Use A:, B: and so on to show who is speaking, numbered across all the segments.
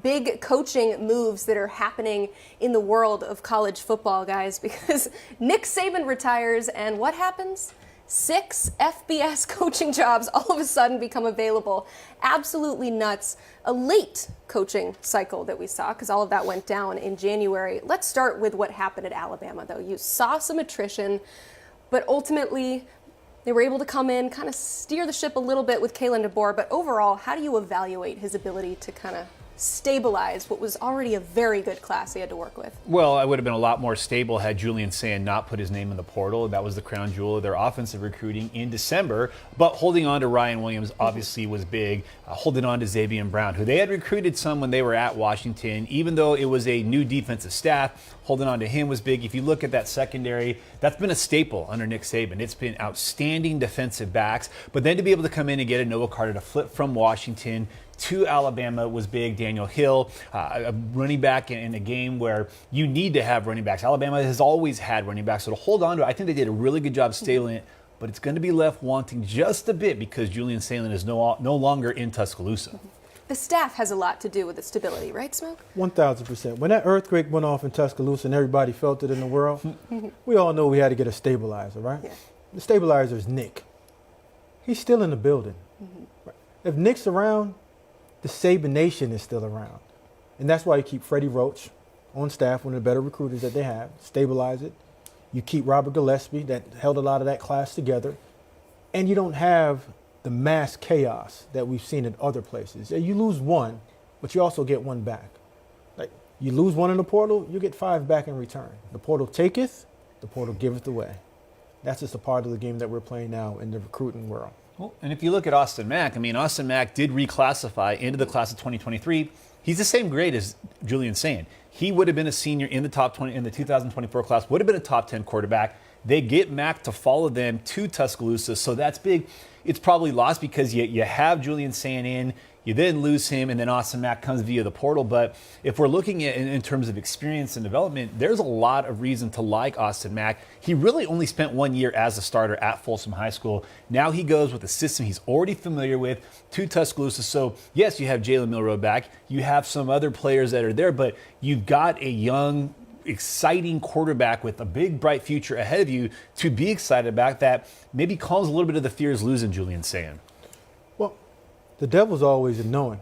A: big coaching moves that are happening in the world of college football, guys, because Nick Saban retires, and what happens? 6 FBS coaching jobs all of a sudden become available. Absolutely nuts. A late coaching cycle that we saw, because all of that went down in January. Let's start with what happened at Alabama, though. You saw some attrition, but ultimately they were able to come in, kind of steer the ship a little bit with Kalen DeBoer. But overall, how do you evaluate his ability to kind of stabilize what was already a very good class he had to work with?
B: Well, I would have been a lot more stable had Julian Sand not put his name in the portal. That was the crown jewel of their offensive recruiting in December. But holding on to Ryan Williams obviously was big. Holding on to Xavier Brown, who they had recruited some when they were at Washington, even though it was a new defensive staff. Holding on to him was big. If you look at that secondary, that's been a staple under Nick Saban. It's been outstanding defensive backs. But then to be able to come in and get a Noah Carter to flip from Washington to Alabama was big. Daniel Hill, a running back in a game where you need to have running backs. Alabama has always had running backs, so to hold on to it, I think they did a really good job stabilizing it, but it's going to be left wanting just a bit because Julian Salen is no longer in Tuscaloosa.
A: The staff has a lot to do with the stability, right, Smoke?
C: 1,000%. When that earthquake went off in Tuscaloosa and everybody felt it in the world, we all know we had to get a stabilizer, right? Yeah. The stabilizer is Nick. He's still in the building. If Nick's around, the Saban Nation is still around. And that's why you keep Freddie Roach on staff, one of the better recruiters that they have, stabilize it. You keep Robert Gillespie, that held a lot of that class together. And you don't have the mass chaos that we've seen in other places. You lose one, but you also get one back. Like, you lose one in the portal, you get 5 back in return. The portal taketh, the portal giveth away. That's just a part of the game that we're playing now in the recruiting world.
B: Well, and if you look at Austin Mack, I mean, Austin Mack did reclassify into the class of 2023. He's the same grade as Julian Sand. He would have been a senior in the top 20 in the 2024 class, would have been a top 10 quarterback. They get Mack to follow them to Tuscaloosa, so that's big. It's probably lost because you have Julian Sand in, you then lose him, and then Austin Mack comes via the portal. But if we're looking at in terms of experience and development, there's a lot of reason to like Austin Mack. He really only spent 1 year as a starter at Folsom High School. Now he goes with a system he's already familiar with to Tuscaloosa. So, yes, you have Jalen Milroe back. You have some other players that are there, but you've got a young, exciting quarterback with a big, bright future ahead of you to be excited about that maybe calms a little bit of the fears losing Julian Sand.
C: Well, the devil's always in knowing.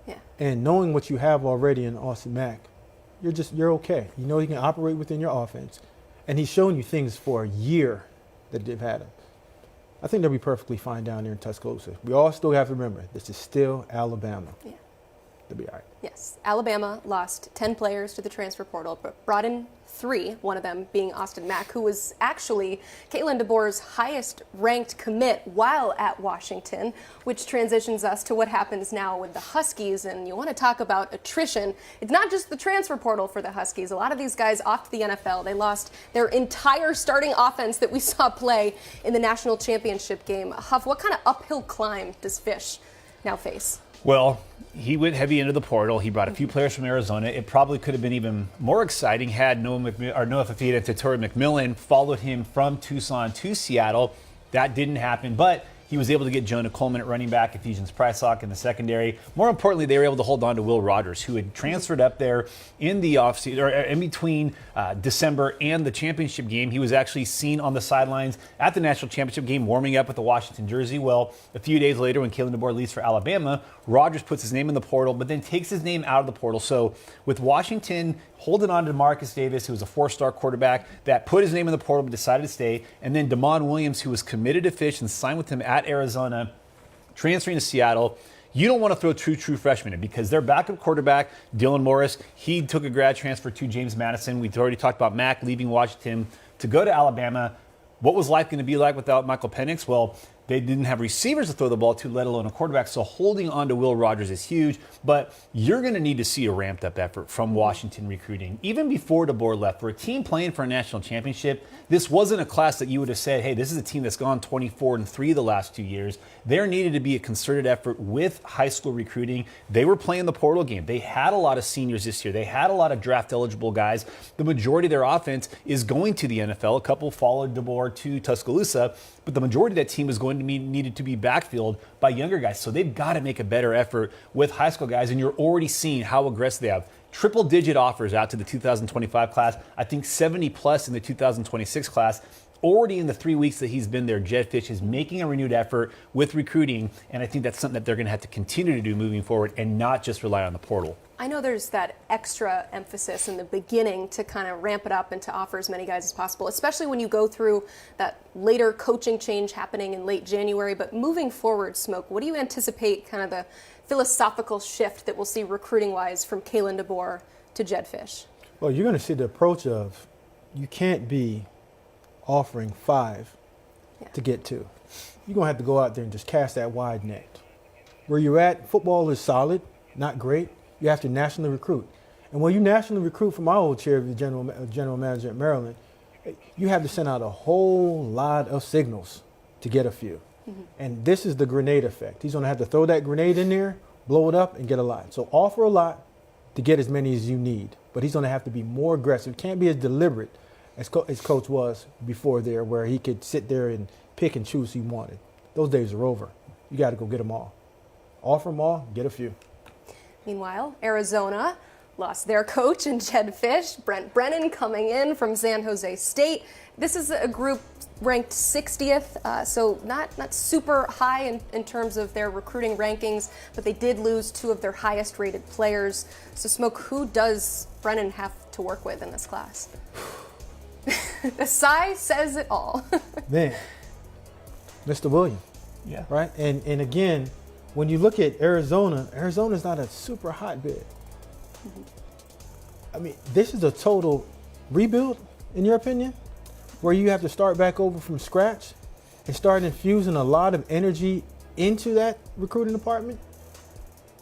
A: Yeah.
C: And knowing what you have already in Austin Mack, you're okay. You know he can operate within your offense. And he's shown you things for a year that they've had him. I think they'll be perfectly fine down there in Tuscaloosa. We all still have to remember, this is still Alabama.
A: Yeah.
C: They'll be all right.
A: Yes. Alabama lost 10 players to the transfer portal, but brought in 3, one of them being Austin Mack, who was actually Kalen DeBoer's highest-ranked commit while at Washington, which transitions us to what happens now with the Huskies. And you want to talk about attrition. It's not just the transfer portal for the Huskies. A lot of these guys off to the NFL. They lost their entire starting offense that we saw play in the national championship game. Huff, what kind of uphill climb does Fisch now face?
B: Well, he went heavy into the portal. He brought a few players from Arizona. It probably could have been even more exciting had Noah Fafita and Tatori McMillan followed him from Tucson to Seattle. That didn't happen, but he was able to get Jonah Coleman at running back, Ephesians Prysock in the secondary. More importantly, they were able to hold on to Will Rogers, who had transferred up there in the offseason, or in between December and the championship game. He was actually seen on the sidelines at the national championship game, warming up with the Washington jersey. Well, a few days later, when Kalen DeBoer leaves for Alabama, Rogers puts his name in the portal, but then takes his name out of the portal. So with Washington holding on to Marcus Davis, who was a 4-star quarterback that put his name in the portal but decided to stay, and then Damon Williams, who was committed to Fisch and signed with him at Arizona, transferring to Seattle. You don't want to throw true freshmen in because their backup quarterback, Dylan Morris, he took a grad transfer to James Madison. We've already talked about Mack leaving Washington to go to Alabama. What was life going to be like without Michael Penix? Well, they didn't have receivers to throw the ball to, let alone a quarterback. So holding on to Will Rogers is huge. But you're going to need to see a ramped-up effort from Washington recruiting. Even before DeBoer left, for a team playing for a national championship, this wasn't a class that you would have said, hey, this is a team that's gone 24-3 the last 2 years. There needed to be a concerted effort with high school recruiting. They were playing the portal game. They had a lot of seniors this year. They had a lot of draft-eligible guys. The majority of their offense is going to the NFL. A couple followed DeBoer to Tuscaloosa, but the majority of that team is going going to be needed to be backfilled by younger guys. So they've got to make a better effort with high school guys, and you're already seeing how aggressive they have. Triple-digit offers out to the 2025 class. I think 70+ in the 2026 class. Already in the 3 weeks that he's been there, Jedd Fisch is making a renewed effort with recruiting, and I think that's something that they're going to have to continue to do moving forward and not just rely on the portal.
A: I know there's that extra emphasis in the beginning to kind of ramp it up and to offer as many guys as possible, especially when you go through that later coaching change happening in late January. But moving forward, Smoke, what do you anticipate kind of the philosophical shift that we'll see recruiting-wise from Kalen DeBoer to Jedd Fisch?
C: Well, you're going to see the approach of you can't be offering 5 to get 2. You're going to have to go out there and just cast that wide net. Where you're at, football is solid, not great. You have to nationally recruit. And when you nationally recruit from my old chair of the general manager at Maryland, you have to send out a whole lot of signals to get a few. And this is the grenade effect. He's going to have to throw that grenade in there, blow it up, and get a lot. So offer a lot to get as many as you need. But he's going to have to be more aggressive. Can't be as deliberate as Coach was before there, where he could sit there and pick and choose who he wanted. Those days are over. You got to go get them all. Offer them all, get a few.
A: Meanwhile, Arizona lost their coach in Jedd Fisch. Brennan coming in from San Jose State. This is a group ranked 60th, so not super high in terms of their recruiting rankings, but they did lose 2 of their highest rated players. So, Smoke, who does Brennan have to work with in this class? The sigh says it all.
C: Man, Mr. Williams.
B: Yeah.
C: Right? And again, when you look at Arizona, Arizona's not a super hotbed. I mean, this is a total rebuild, in your opinion, where you have to start back over from scratch and start infusing a lot of energy into that recruiting department.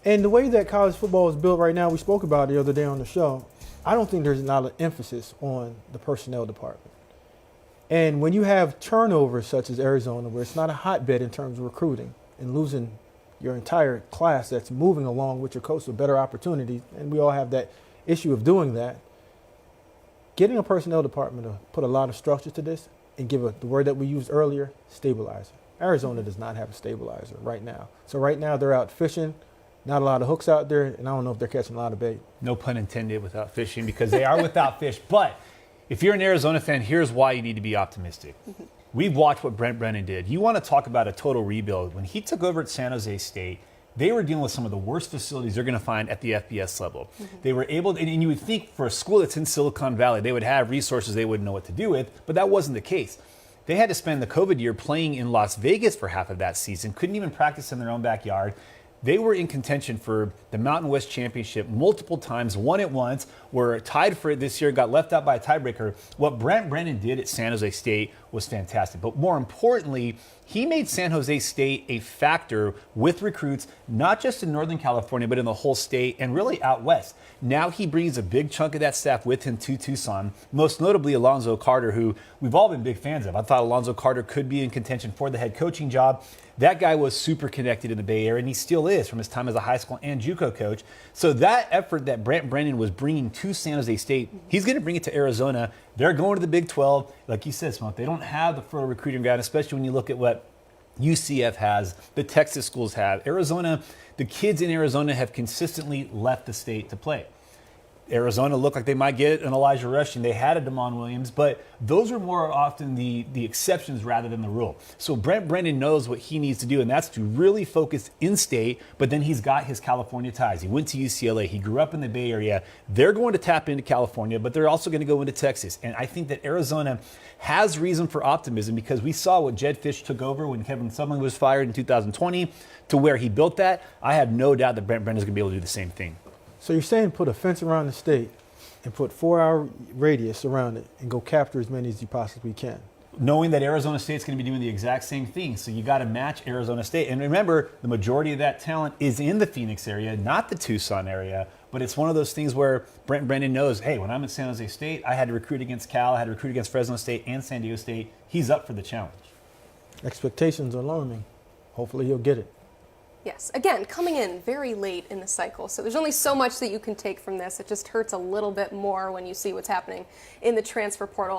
C: And the way that college football is built right now, we spoke about it the other day on the show, I don't think there's a lot of emphasis on the personnel department. And when you have turnovers such as Arizona, where it's not a hotbed in terms of recruiting, and losing your entire class that's moving along with your coach with better opportunities, and we all have that issue of doing that, getting a personnel department to put a lot of structure to this and give the word that we used earlier, stabilizer. Arizona does not have a stabilizer right now. So right now they're out fishing. Not a lot of hooks out there, and I don't know if they're catching a lot of bait.
B: No pun intended without fishing, because they are without fish. But if you're an Arizona fan, here's why you need to be optimistic. We've watched what Brent Brennan did. You want to talk about a total rebuild. When he took over at San Jose State, they were dealing with some of the worst facilities you're going to find at the FBS level. They were able to, and you would think for a school that's in Silicon Valley, they would have resources they wouldn't know what to do with, but that wasn't the case. They had to spend the COVID year playing in Las Vegas for half of that season, couldn't even practice in their own backyard. They were in contention for the Mountain West Championship multiple times, won it once, were tied for it this year, got left out by a tiebreaker. What Brent Brennan did at San Jose State was fantastic. But more importantly, he made San Jose State a factor with recruits, not just in Northern California, but in the whole state and really out west. Now he brings a big chunk of that staff with him to Tucson, most notably Alonzo Carter, who we've all been big fans of. I thought Alonzo Carter could be in contention for the head coaching job. That guy was super connected in the Bay Area, and he still is from his time as a high school and JUCO coach. So that effort that Brent Brennan was bringing to San Jose State, he's going to bring it to Arizona. They're going to the Big 12. Like you said, Smoke, they don't have the fertile recruiting ground, especially when you look at what UCF has, the Texas schools have. Arizona, the kids in Arizona have consistently left the state to play. Arizona looked like they might get an Elijah Rushing. They had a Damon Williams, but those are more often the exceptions rather than the rule. So Brent Brennan knows what he needs to do, and that's to really focus in-state, but then he's got his California ties. He went to UCLA. He grew up in the Bay Area. They're going to tap into California, but they're also going to go into Texas. And I think that Arizona has reason for optimism because we saw what Jedd Fisch took over when Kevin Sumlin was fired in 2020 to where he built that. I have no doubt that Brent Brennan is going to be able to do the same thing.
C: So you're saying put a fence around the state and put 4-hour radius around it and go capture as many as you possibly can.
B: Knowing that Arizona State's going to be doing the exact same thing. So you got to match Arizona State. And remember, the majority of that talent is in the Phoenix area, not the Tucson area. But it's one of those things where Brent Brennan knows, hey, when I'm at San Jose State, I had to recruit against Cal, I had to recruit against Fresno State and San Diego State. He's up for the challenge.
C: Expectations are alarming. Hopefully he'll get it.
A: Yes, again, coming in very late in the cycle. So there's only so much that you can take from this. It just hurts a little bit more when you see what's happening in the transfer portal.